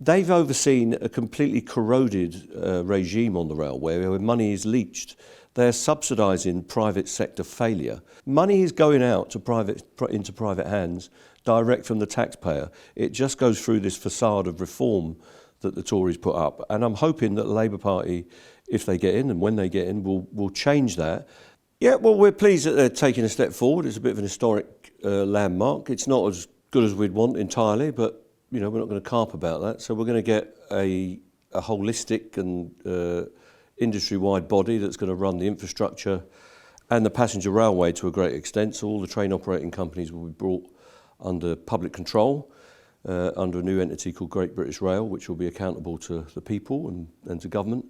They've overseen a completely corroded regime on the railway where money is leached. They're subsidising private sector failure. Money is going out to into private hands direct from the taxpayer. It just goes through this facade of reform that the Tories put up. And I'm hoping that the Labour Party, if they get in and when they get in, will change that. Yeah, well, we're pleased that they're taking a step forward. It's a bit of an historic landmark. It's not as good as we'd want entirely, but we're not going to carp about that. So we're going to get a holistic and industry-wide body that's going to run the infrastructure and the passenger railway to a great extent. So all the train operating companies will be brought under public control, under a new entity called Great British Rail, which will be accountable to the people and to government.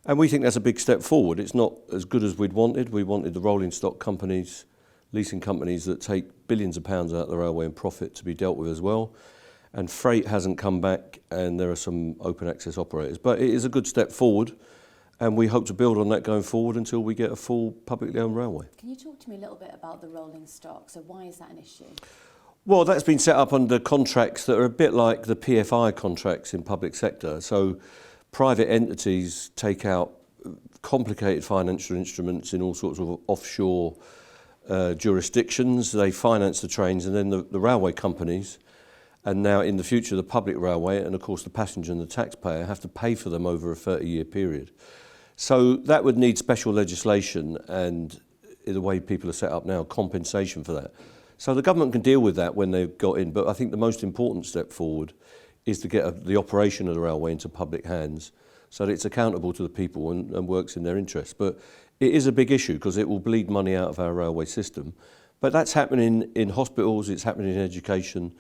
And we think that's a big step forward. It's not as good as we'd wanted. We wanted the rolling stock companies, leasing companies that take billions of pounds out of the railway in profit to be dealt with as well. And freight hasn't come back, and there are some open access operators. But it is a good step forward, and we hope to build on that going forward until we get a full publicly owned railway. Can you talk to me a little bit about the rolling stock? So why is that an issue? Well, that's been set up under contracts that are a bit like the PFI contracts in public sector. So private entities take out complicated financial instruments in all sorts of offshore jurisdictions. They finance the trains, and then the railway companies, and now in the future the public railway, and of course the passenger and the taxpayer, have to pay for them over a 30-year period. So that would need special legislation and, the way people are set up now, compensation for that. So the government can deal with that when they've got in, but I think the most important step forward is to get the operation of the railway into public hands so that it's accountable to the people and works in their interests. But it is a big issue because it will bleed money out of our railway system. But that's happening in hospitals, it's happening in education,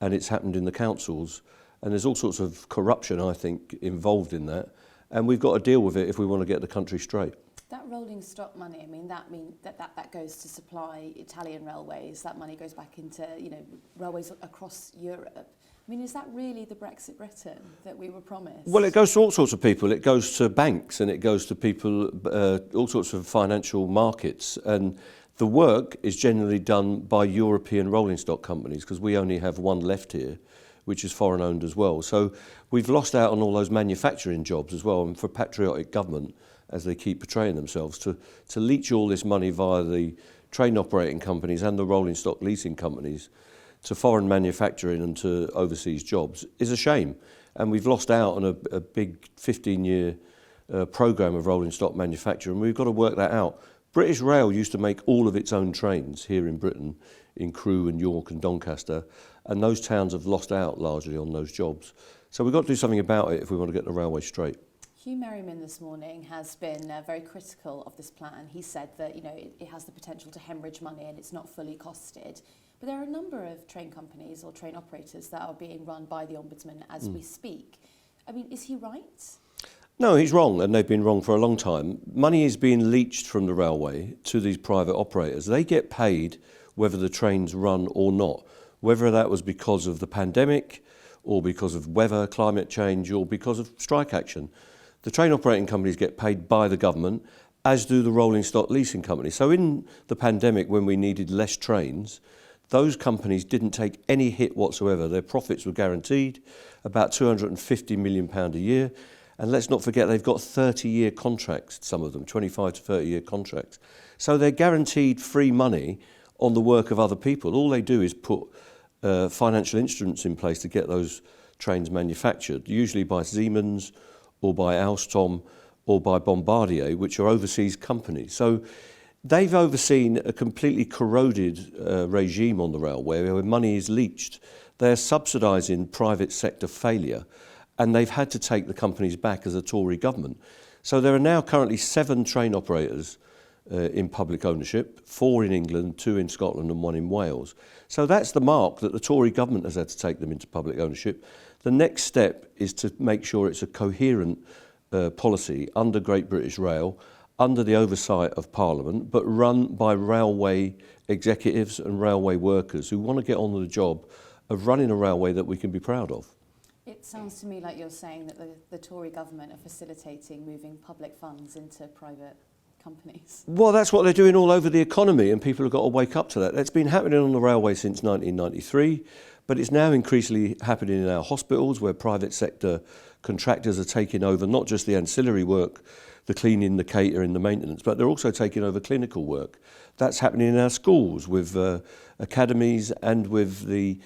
and it's happened in the councils. And there's all sorts of corruption, I think, involved in that. And we've got to deal with it if we want to get the country straight. That rolling stock money, that goes to supply Italian railways. That money goes back into railways across Europe. Is that really the Brexit Britain that we were promised? Well, it goes to all sorts of people. It goes to banks and it goes to people, all sorts of financial markets. And the work is generally done by European rolling stock companies because we only have one left here, which is foreign owned as well. So we've lost out on all those manufacturing jobs as well. And for patriotic government, as they keep portraying themselves, to leech all this money via the train operating companies and the rolling stock leasing companies to foreign manufacturing and to overseas jobs is a shame. And we've lost out on a big 15-year programme of rolling stock manufacture, and we've got to work that out. British Rail used to make all of its own trains here in Britain, in Crewe and York and Doncaster, and those towns have lost out largely on those jobs. So we've got to do something about it if we want to get the railway straight. Hugh Merriman this morning has been very critical of this plan. He said that it has the potential to hemorrhage money and it's not fully costed. But there are a number of train companies or train operators that are being run by the Ombudsman as we speak. Is he right? No, he's wrong, and they've been wrong for a long time. Money is being leached from the railway to these private operators. They get paid whether the trains run or not, whether that was because of the pandemic or because of weather, climate change, or because of strike action. The train operating companies get paid by the government, as do the rolling stock leasing companies. So in the pandemic, when we needed less trains, those companies didn't take any hit whatsoever. Their profits were guaranteed, about £250 million a year. And let's not forget, they've got 30-year contracts, some of them, 25 to 30-year contracts. So they're guaranteed free money on the work of other people. All they do is put financial instruments in place to get those trains manufactured, usually by Siemens or by Alstom or by Bombardier, which are overseas companies. So they've overseen a completely corroded regime on the railway where money is leached. They're subsidising private sector failure, and they've had to take the companies back as a Tory government. So there are now currently 7 train operators in public ownership, 4 in England, 2 in Scotland and 1 in Wales. So that's the mark that the Tory government has had to take them into public ownership. The next step is to make sure it's a coherent policy under Great British Rail, under the oversight of Parliament, but run by railway executives and railway workers who want to get on with the job of running a railway that we can be proud of. It sounds to me like you're saying that the Tory government are facilitating moving public funds into private companies. Well, that's what they're doing all over the economy, and people have got to wake up to that. That's been happening on the railway since 1993. But it's now increasingly happening in our hospitals, where private sector contractors are taking over not just the ancillary work, the cleaning, the catering, the maintenance, but they're also taking over clinical work. That's happening in our schools with academies and with the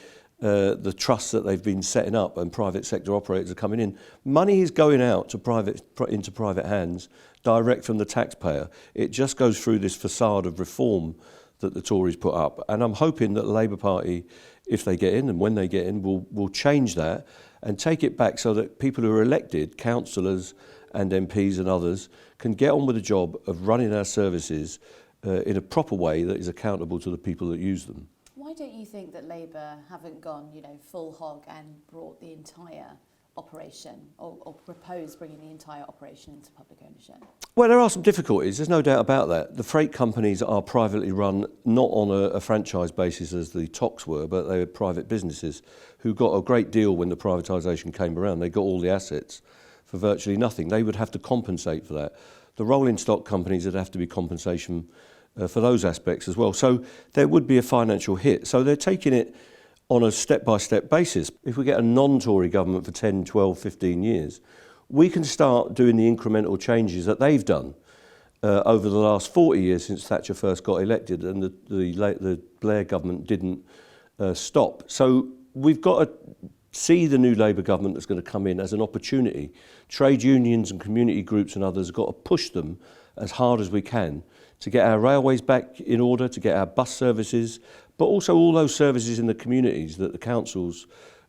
trusts that they've been setting up, and private sector operators are coming in. Money is going out to into private hands, direct from the taxpayer. It just goes through this facade of reform that the Tories put up. And I'm hoping that the Labour Party, if they get in and when they get in, will change that and take it back so that people who are elected, councillors and MPs and others, can get on with the job of running our services in a proper way that is accountable to the people that use them. Why don't you think that Labour haven't gone, full hog and brought the entire operation, or proposed bringing the entire operation into public ownership? Well, there are some difficulties, there's no doubt about that. The freight companies are privately run, not on a franchise basis as the TOCs were, but they were private businesses who got a great deal when the privatisation came around. They got all the assets for virtually nothing. They would have to compensate for that. The rolling stock companies would have to be compensation for those aspects as well. So there would be a financial hit. So they're taking it on a step-by-step basis. If we get a non-Tory government for 10, 12, 15 years, we can start doing the incremental changes that they've done over the last 40 years since Thatcher first got elected, and the Blair government didn't stop. So we've got to see the new Labour government that's going to come in as an opportunity. Trade unions and community groups and others have got to push them as hard as we can to get our railways back in order, to get our bus services, but also all those services in the communities that the councils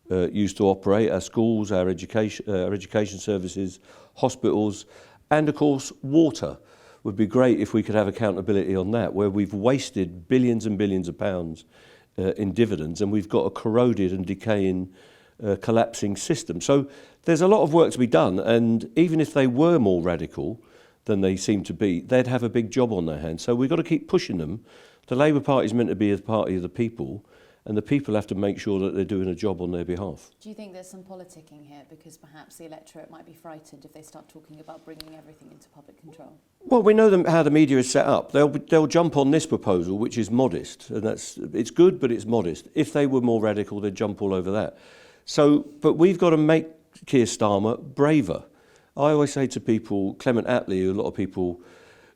used to operate, our schools, our education services, hospitals, and of course water. Would be great if we could have accountability on that, where we've wasted billions and billions of pounds in dividends, and we've got a corroded and decaying collapsing system. So there's a lot of work to be done, and even if they were more radical than they seem to be, they'd have a big job on their hands. So we've got to keep pushing them. The Labour Party is meant to be a party of the people, and the people have to make sure that they're doing a job on their behalf. Do you think there's some politicking here, because perhaps the electorate might be frightened if they start talking about bringing everything into public control? Well, we know how the media is set up. They'll jump on this proposal, which is modest, and it's good, but it's modest. If they were more radical, they'd jump all over that. So, but we've got to make Keir Starmer braver. I always say to people, Clement Attlee, who a lot of people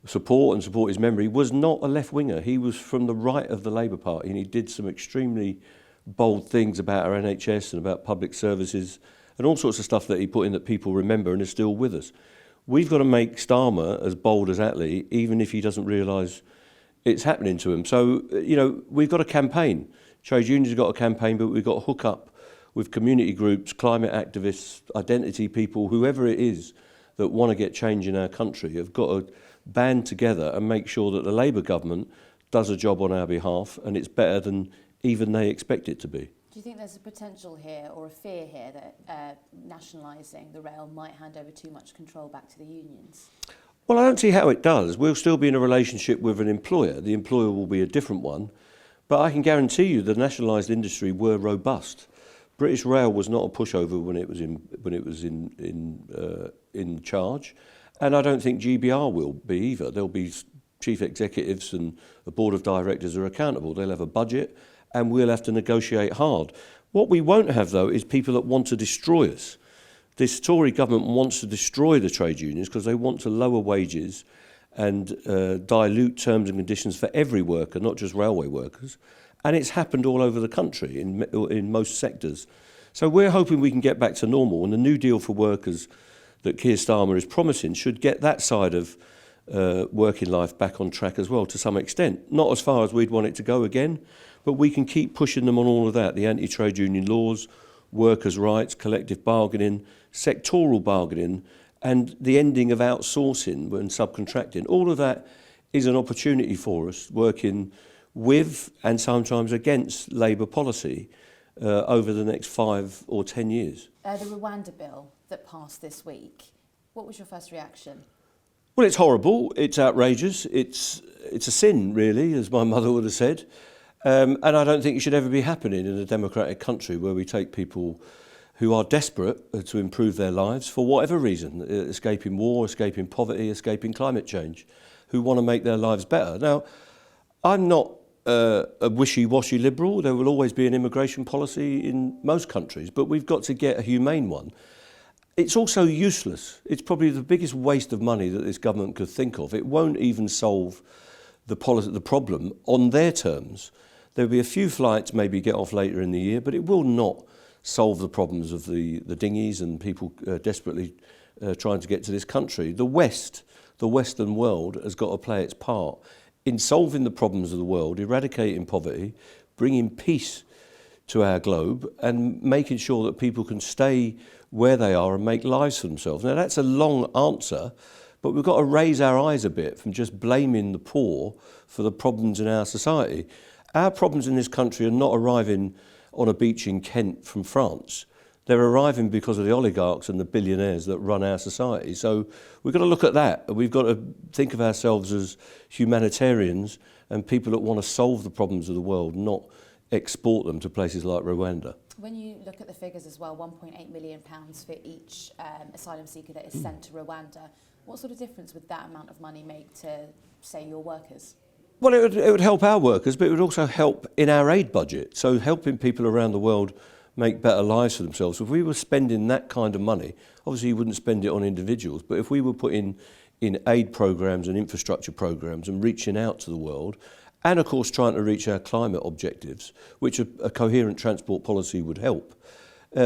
support his memory, was not a left-winger. He was from the right of the Labour Party, and he did some extremely bold things about our NHS and about public services and all sorts of stuff that he put in that people remember and is still with us. We've got to make Starmer as bold as Attlee, even if he doesn't realise it's happening to him. So, we've got a campaign. Trade unions have got a campaign, but we've got to hook up with community groups, climate activists, identity people, whoever it is that want to get change in our country, have got to band together and make sure that the Labour government does a job on our behalf, and it's better than even they expect it to be. Do you think there's a potential here, or a fear here, that nationalising the rail might hand over too much control back to the unions? Well, I don't see how it does. We'll still be in a relationship with an employer. The employer will be a different one. But I can guarantee you the nationalised industry were robust. British Rail was not a pushover when it was in charge, and I don't think GBR will be either. There'll be chief executives and a board of directors are accountable. They'll have a budget, and we'll have to negotiate hard. What we won't have, though, is people that want to destroy us. This Tory government wants to destroy the trade unions because they want to lower wages and dilute terms and conditions for every worker, not just railway workers. And it's happened all over the country in most sectors. So we're hoping we can get back to normal, and the New Deal for workers that Keir Starmer is promising should get that side of working life back on track as well to some extent. Not as far as we'd want it to go again, but we can keep pushing them on all of that. The anti-trade union laws, workers' rights, collective bargaining, sectoral bargaining, and the ending of outsourcing and subcontracting. All of that is an opportunity for us working with and sometimes against Labour policy over the next 5 or 10 years. The Rwanda bill that passed this week, what was your first reaction? Well, it's horrible, it's outrageous, it's a sin, really, as my mother would have said. And I don't think it should ever be happening in a democratic country where we take people who are desperate to improve their lives for whatever reason, escaping war, escaping poverty, escaping climate change, who want to make their lives better. Now, I'm not a wishy-washy liberal. There will always be an immigration policy in most countries, but we've got to get a humane one. It's also useless. It's probably the biggest waste of money that this government could think of. It won't even solve the problem on their terms. There'll be a few flights maybe get off later in the year, but it will not solve the problems of the dinghies and people desperately trying to get to this country. The Western world has got to play its part in solving the problems of the world, eradicating poverty, bringing peace to our globe and making sure that people can stay where they are and make lives for themselves. Now that's a long answer, but we've got to raise our eyes a bit from just blaming the poor for the problems in our society. Our problems in this country are not arriving on a beach in Kent from France. They're arriving because of the oligarchs and the billionaires that run our society. So we've got to look at that. We've got to think of ourselves as humanitarians and people that want to solve the problems of the world, not export them to places like Rwanda. When you look at the figures as well, £1.8 million for each asylum seeker that is sent to Rwanda, what sort of difference would that amount of money make to, say, your workers? Well, it would help our workers, but it would also help in our aid budget. So helping people around the world make better lives for themselves. If we were spending that kind of money, obviously you wouldn't spend it on individuals, but if we were putting in aid programs and infrastructure programs and reaching out to the world, and of course trying to reach our climate objectives, which a coherent transport policy would help,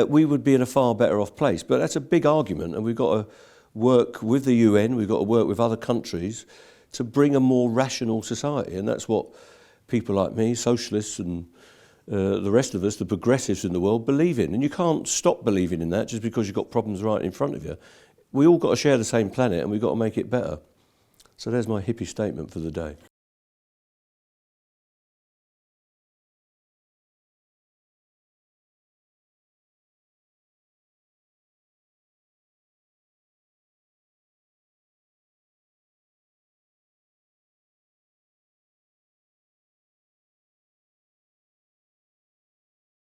we would be in a far better off place. But that's a big argument, and we've got to work with the UN, we've got to work with other countries to bring a more rational society, and that's what people like me, socialists and the rest of us, the progressives in the world, believe in. And you can't stop believing in that just because you've got problems right in front of you. We all got to share the same planet and we've got to make it better. So there's my hippie statement for the day.